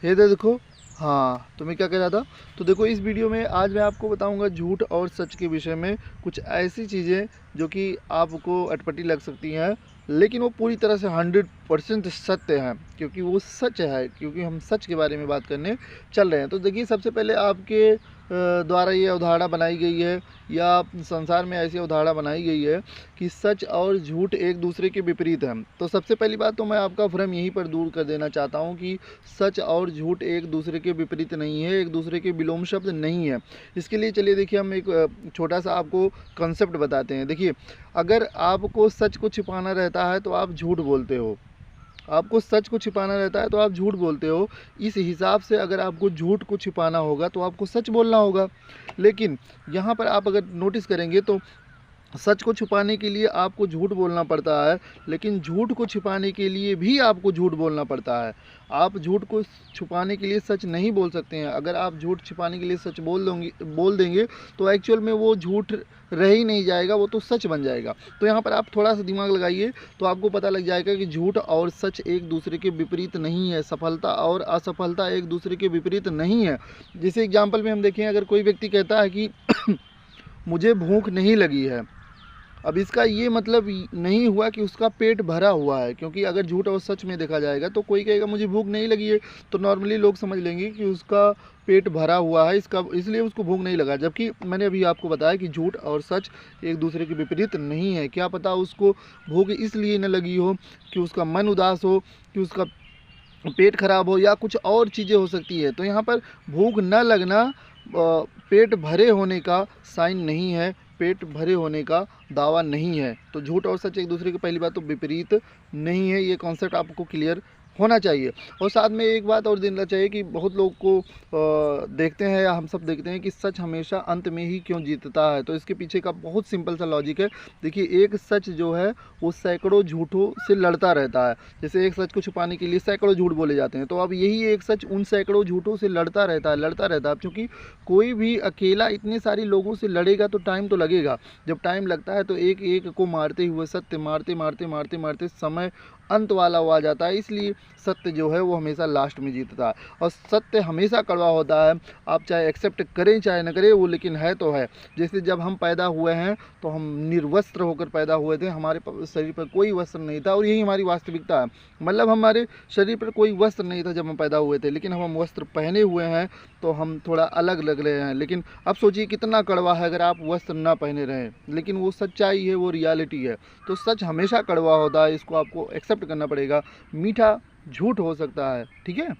हे दे देखो। हाँ, तो मैं क्या कह रहा था, तो देखो इस वीडियो में आज मैं आपको बताऊंगा झूठ और सच के विषय में कुछ ऐसी चीज़ें जो कि आपको अटपटी लग सकती हैं, लेकिन वो पूरी तरह से 100% सत्य हैं, क्योंकि वो सच है, क्योंकि हम सच के बारे में बात करने चल रहे हैं। तो देखिए, सबसे पहले आपके द्वारा ये अवधारणा बनाई गई है, या संसार में ऐसी अवधारणा बनाई गई है कि सच और झूठ एक दूसरे के विपरीत हैं। तो सबसे पहली बात तो मैं आपका भ्रम यहीं पर दूर कर देना चाहता हूँ कि सच और झूठ एक दूसरे के विपरीत नहीं है, एक दूसरे के विलोम शब्द नहीं है। इसके लिए चलिए देखिए, हम एक छोटा सा आपको कंसेप्ट बताते हैं। देखिए, अगर आपको सच को छिपाना रहता है तो आप झूठ बोलते हो, आपको सच को छिपाना रहता है तो आप झूठ बोलते हो। इस हिसाब से अगर आपको झूठ को छिपाना होगा तो आपको सच बोलना होगा। लेकिन यहाँ पर आप अगर नोटिस करेंगे तो सच को छुपाने के लिए आपको झूठ बोलना पड़ता है, लेकिन झूठ को छिपाने के लिए भी आपको झूठ बोलना पड़ता है। आप झूठ को छुपाने के लिए सच नहीं बोल सकते हैं। अगर आप झूठ छिपाने के लिए सच बोल देंगे तो एक्चुअल में वो झूठ रह ही नहीं जाएगा, वो तो सच बन जाएगा। तो यहाँ पर आप थोड़ा सा दिमाग लगाइए तो आपको पता लग जाएगा कि झूठ और सच एक दूसरे के विपरीत नहीं है, सफलता और असफलता एक दूसरे के विपरीत नहीं है। जैसे एग्जाम्पल में हम देखें, अगर कोई व्यक्ति कहता है कि मुझे भूख नहीं लगी है, अब इसका ये मतलब नहीं हुआ कि उसका पेट भरा हुआ है, क्योंकि अगर झूठ और सच में देखा जाएगा तो कोई कहेगा मुझे भूख नहीं लगी है, तो नॉर्मली लोग समझ लेंगे कि उसका पेट भरा हुआ है, इसका इसलिए उसको भूख नहीं लगा। जबकि मैंने अभी आपको बताया कि झूठ और सच एक दूसरे के विपरीत नहीं है। क्या पता उसको भूख इसलिए न लगी हो कि उसका मन उदास हो, कि उसका पेट खराब हो, या कुछ और चीज़ें हो सकती है। तो यहाँ पर भूख न लगना पेट भरे होने का साइन नहीं है, पेट भरे होने का दावा नहीं है। तो झूठ और सच एक दूसरे के पहली बात तो विपरीत नहीं है, ये कॉन्सेप्ट आपको क्लियर होना चाहिए। और साथ में एक बात और देना चाहिए कि बहुत लोग को देखते हैं, या हम सब देखते हैं कि सच हमेशा अंत में ही क्यों जीतता है। तो इसके पीछे का बहुत सिंपल सा लॉजिक है। देखिए, एक सच जो है वो सैकड़ों झूठों से लड़ता रहता है। जैसे एक सच को छुपाने के लिए सैकड़ों झूठ बोले जाते हैं, तो अब यही एक सच उन सैकड़ों झूठों से लड़ता रहता है। क्योंकि कोई भी अकेला इतने सारे लोगों से लड़ेगा तो टाइम तो लगेगा। जब टाइम लगता है तो एक एक को मारते हुए, सत्य मारते मारते मारते मारते समय अंत वाला वो आ जाता है। इसलिए सत्य जो है वो हमेशा लास्ट में जीतता है, और सत्य हमेशा कड़वा होता है। आप चाहे एक्सेप्ट करें चाहे न करें, वो लेकिन है तो है। जैसे जब हम पैदा हुए हैं तो हम निर्वस्त्र होकर पैदा हुए थे, हमारे शरीर पर कोई वस्त्र नहीं था, और यही हमारी वास्तविकता है। मतलब हमारे शरीर पर कोई वस्त्र नहीं था जब हम पैदा हुए थे, लेकिन हम वस्त्र पहने हुए हैं तो हम थोड़ा अलग लग रहे हैं। लेकिन अब सोचिए कितना कड़वा है अगर आप वस्त्र ना पहने रहें, लेकिन वो सच्चाई है, वो रियलिटी है। तो सच हमेशा कड़वा होता है, इसको आपको एक्सेप्ट करना पड़ेगा। मीठा झूठ हो सकता है, ठीक है।